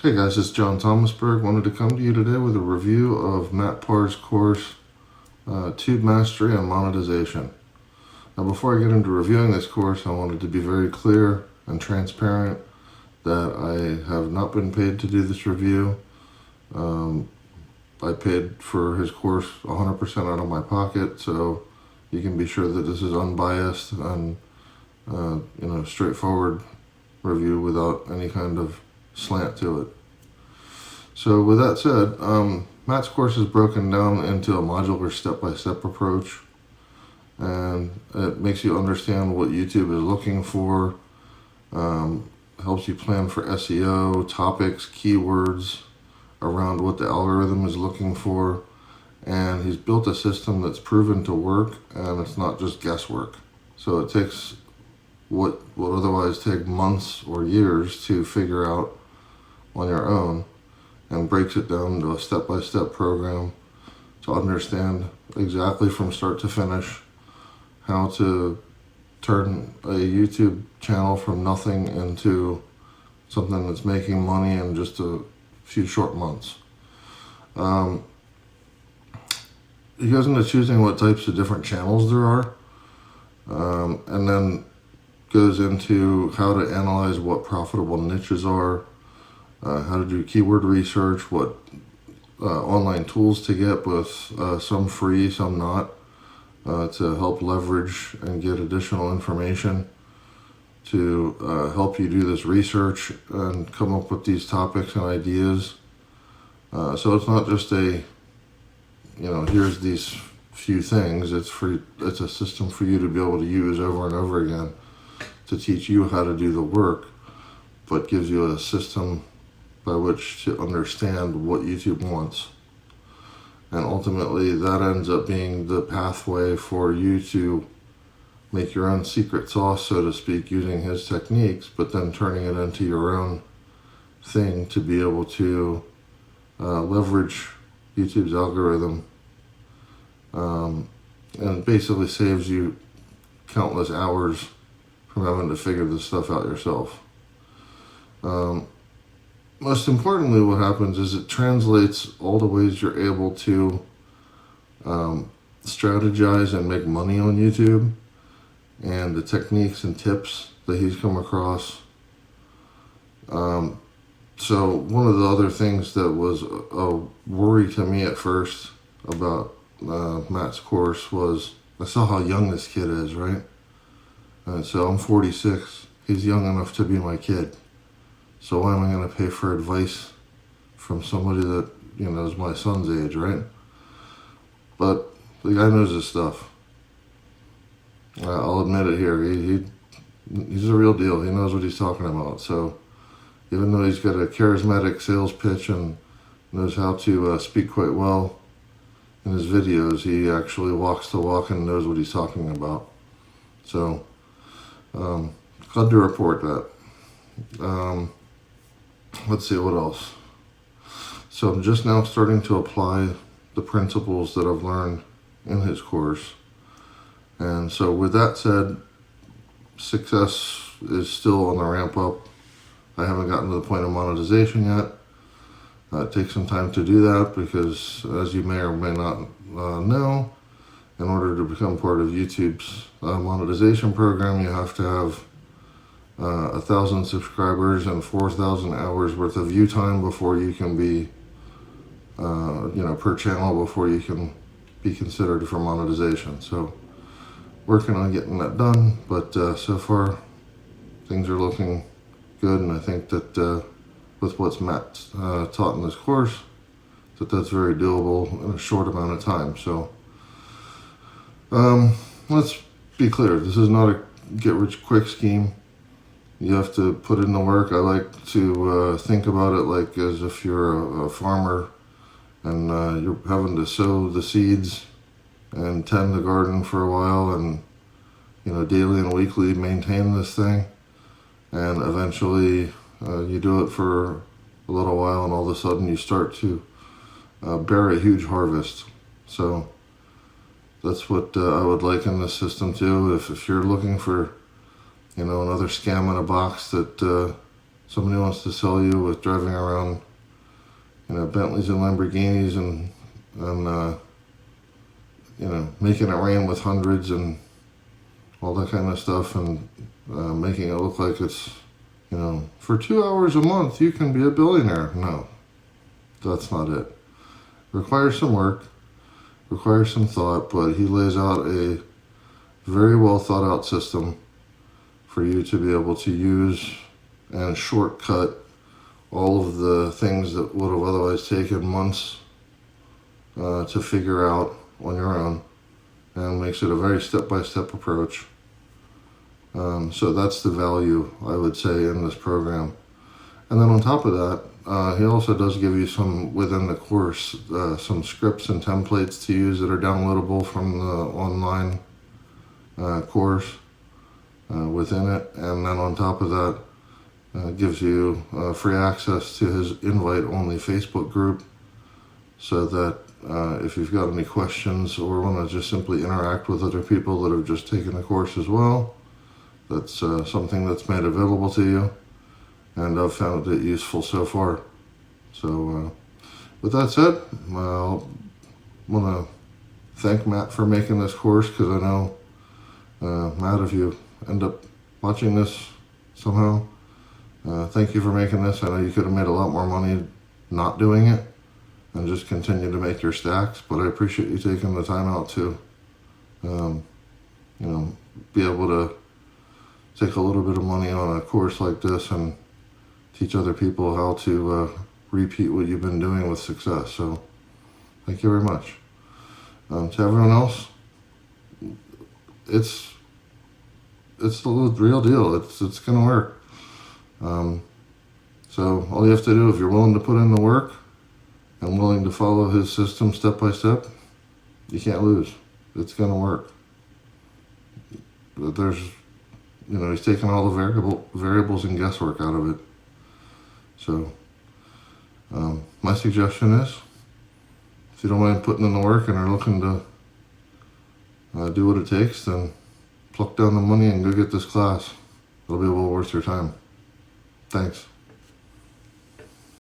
Hey guys, it's John Thomasberg. Wanted to come to you today with a review of Matt Parr's course, Tube Mastery and Monetization. Now before I get into reviewing this course, I wanted to be very clear and transparent that I have not been paid to do this review. I paid for his course 100% out of my pocket, so you can be sure that this is unbiased and straightforward review without any kind of slant to it. So with that said, Matt's course is broken down into a modular step-by-step approach, and it makes you understand what YouTube is looking for, helps you plan for SEO, topics, keywords around what the algorithm is looking for, and he's built a system that's proven to work, and it's not just guesswork. So it takes what would otherwise take months or years to figure out on your own, and breaks it down into a step-by-step program to understand exactly from start to finish how to turn a YouTube channel from nothing into something that's making money in just a few short months. He goes into choosing what types of different channels there are, and then goes into how to analyze what profitable niches are, how to do keyword research, what online tools to get, both some free, some not, to help leverage and get additional information to help you do this research and come up with these topics and ideas. So it's not just here's these few things. It's a system for you to be able to use over and over again to teach you how to do the work, but gives you a system by which to understand what YouTube wants. And ultimately that ends up being the pathway for you to make your own secret sauce, so to speak, using his techniques, but then turning it into your own thing to be able to leverage YouTube's algorithm, and basically saves you countless hours from having to figure this stuff out yourself. Most importantly, what happens is it translates all the ways you're able to strategize and make money on YouTube, and the techniques and tips that he's come across. So one of the other things that was a worry to me at first about Matt's course was I saw how young this kid is, right? So I'm 46. He's young enough to be my kid. So why am I going to pay for advice from somebody that, is my son's age, right? But the guy knows his stuff. I'll admit it here. He's a real deal. He knows what he's talking about. So even though he's got a charismatic sales pitch and knows how to speak quite well in his videos, he actually walks the walk and knows what he's talking about. So glad to report that. Let's see, what else? So I'm just now starting to apply the principles that I've learned in his course. And so with that said, success is still on the ramp up. I haven't gotten to the point of monetization yet. It takes some time to do that because, as you may or may not know, in order to become part of YouTube's monetization program, you have to have 1,000 subscribers and 4,000 hours worth of view time before you can be, per channel, before you can be considered for monetization. So working on getting that done, but so far things are looking good, and I think that with what's Matt taught in this course, that's very doable in a short amount of time. So let's be clear, this is not a get-rich-quick scheme. You have to put in the work. I like to think about it like as if you're a farmer and you're having to sow the seeds and tend the garden for a while, and daily and weekly maintain this thing, and eventually you do it for a little while, and all of a sudden you start to bear a huge harvest. So that's what I would liken this system to. If you're looking for another scam in a box that somebody wants to sell you with driving around, Bentleys and Lamborghinis and making it rain with hundreds and all that kind of stuff, and making it look like it's, for 2 hours a month you can be a billionaire. No, that's not it. Requires some work, requires some thought, but he lays out a very well thought out system for you to be able to use and shortcut all of the things that would have otherwise taken months to figure out on your own, and makes it a very step-by-step approach. So that's the value, I would say, in this program. And then on top of that, he also does give you some, within the course, some scripts and templates to use that are downloadable from the online course within it. And then on top of that, gives you free access to his invite-only Facebook group, so that if you've got any questions or want to just simply interact with other people that have just taken the course as well, that's something that's made available to you, and I've found it useful so far. So with that said, I want to thank Matt for making this course, because I know, Matt, if you end up watching this somehow, thank you for making this. I know you could have made a lot more money not doing it and just continue to make your stacks, but I appreciate you taking the time out to, be able to take a little bit of money on a course like this and teach other people how to repeat what you've been doing with success. So thank you very much. To everyone else, it's the real deal. It's gonna work. So all you have to do, if you're willing to put in the work and willing to follow his system step by step, you can't lose. It's gonna work. But there's, he's taking all the variables and guesswork out of it. So my suggestion is, if you don't mind putting in the work and are looking to do what it takes, then pluck down the money and go get this class. It'll be well worth your time. Thanks.